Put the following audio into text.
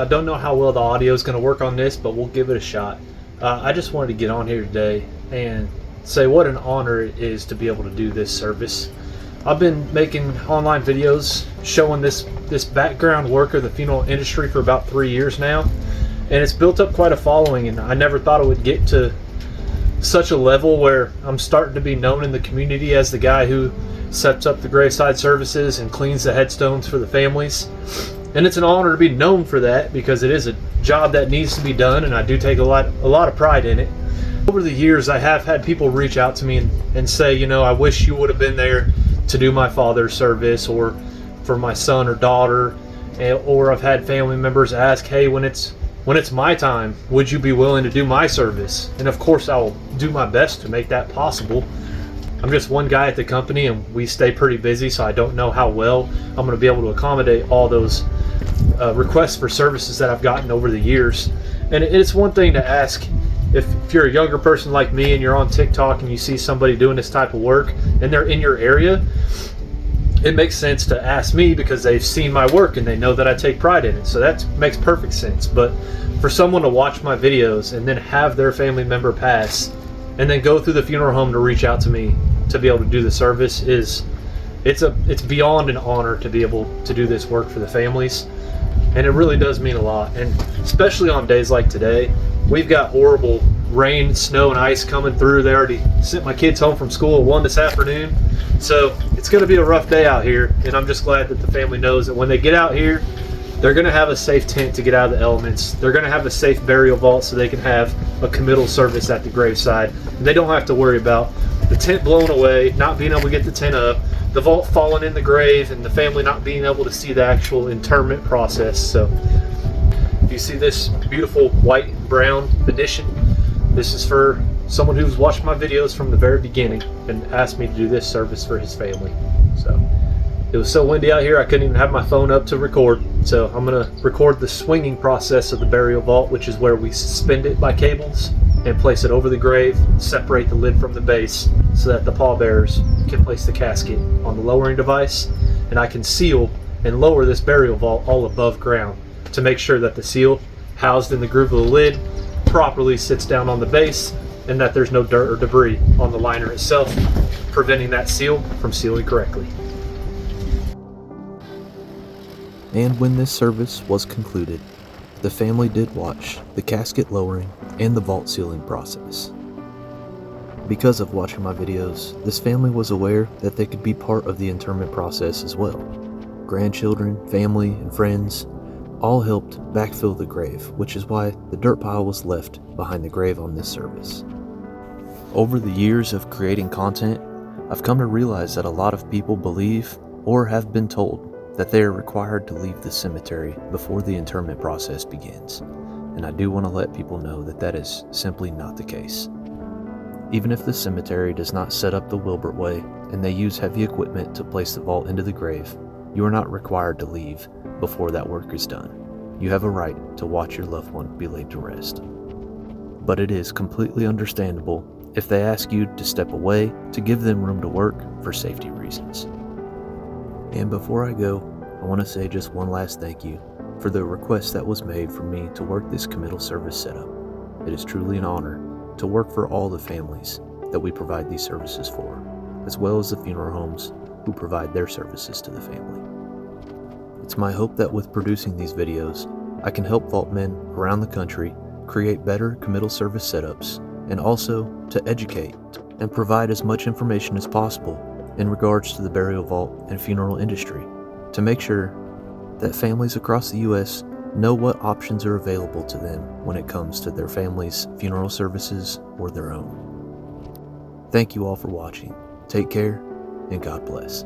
I don't know how well the audio is going to work on this, but we'll give it a shot. I just wanted to get on here today and say what an honor it is to be able to do this service. I've been making online videos showing this background work of the funeral industry for about 3 years now, and it's built up quite a following, and I never thought it would get to such a level where I'm starting to be known in the community as the guy who sets up the graveside services and cleans the headstones for the families. And it's an honor to be known for that, because it is a job that needs to be done, and I do take a lot of pride in it. Over the years, I have had people reach out to me and say, you know, I wish you would have been there to do my father's service, or for my son or daughter. Or I've had family members ask, hey, when it's my time, would you be willing to do my service? And of course, I'll do my best to make that possible. I'm just one guy at the company, and we stay pretty busy, so I don't know how well I'm going to be able to accommodate all those requests for services that I've gotten over the years. And it's one thing to ask if you're a younger person like me and you're on TikTok and you see somebody doing this type of work and they're in your area. It makes sense to ask me because they've seen my work and they know that I take pride in it. So that makes perfect sense. But for someone to watch my videos and then have their family member pass and then go through the funeral home to reach out to me to be able to do the service it's beyond an honor to be able to do this work for the families. And it really does mean a lot. And especially on days like today, we've got horrible rain, snow, and ice coming through. They already sent my kids home from school at 1 this afternoon. So it's going to be a rough day out here. And I'm just glad that the family knows that when they get out here, they're going to have a safe tent to get out of the elements. They're going to have a safe burial vault so they can have a committal service at the graveside. And they don't have to worry about the tent blown away, not being able to get the tent up, the vault falling in the grave, and the family not being able to see the actual interment process. So if you see this beautiful white and brown Venetian, this is for someone who's watched my videos from the very beginning and asked me to do this service for his family. So it was so windy out here I couldn't even have my phone up to record. So I'm going to record the swinging process of the burial vault, which is where we suspend it by cables and place it over the grave, separate the lid from the base so that the pallbearers can place the casket on the lowering device, and I can seal and lower this burial vault all above ground to make sure that the seal housed in the groove of the lid properly sits down on the base and that there's no dirt or debris on the liner itself, preventing that seal from sealing correctly. And when this service was concluded, the family did watch the casket lowering and the vault sealing process. Because of watching my videos, this family was aware that they could be part of the interment process as well. Grandchildren, family, and friends all helped backfill the grave, which is why the dirt pile was left behind the grave on this service. Over the years of creating content, I've come to realize that a lot of people believe or have been told that they are required to leave the cemetery before the interment process begins, and I do want to let people know that that is simply not the case. Even if the cemetery does not set up the Wilbert way and they use heavy equipment to place the vault into the grave, you are not required to leave before that work is done. You have a right to watch your loved one be laid to rest. But it is completely understandable if they ask you to step away to give them room to work for safety reasons. And before I go, I want to say just one last thank you for the request that was made for me to work this committal service setup. It is truly an honor to work for all the families that we provide these services for, as well as the funeral homes who provide their services to the family. It's my hope that with producing these videos, I can help vaultmen around the country create better committal service setups, and also to educate and provide as much information as possible in regards to the burial vault and funeral industry, to make sure that families across the U.S. know what options are available to them when it comes to their family's funeral services or their own. Thank you all for watching. Take care, and God bless.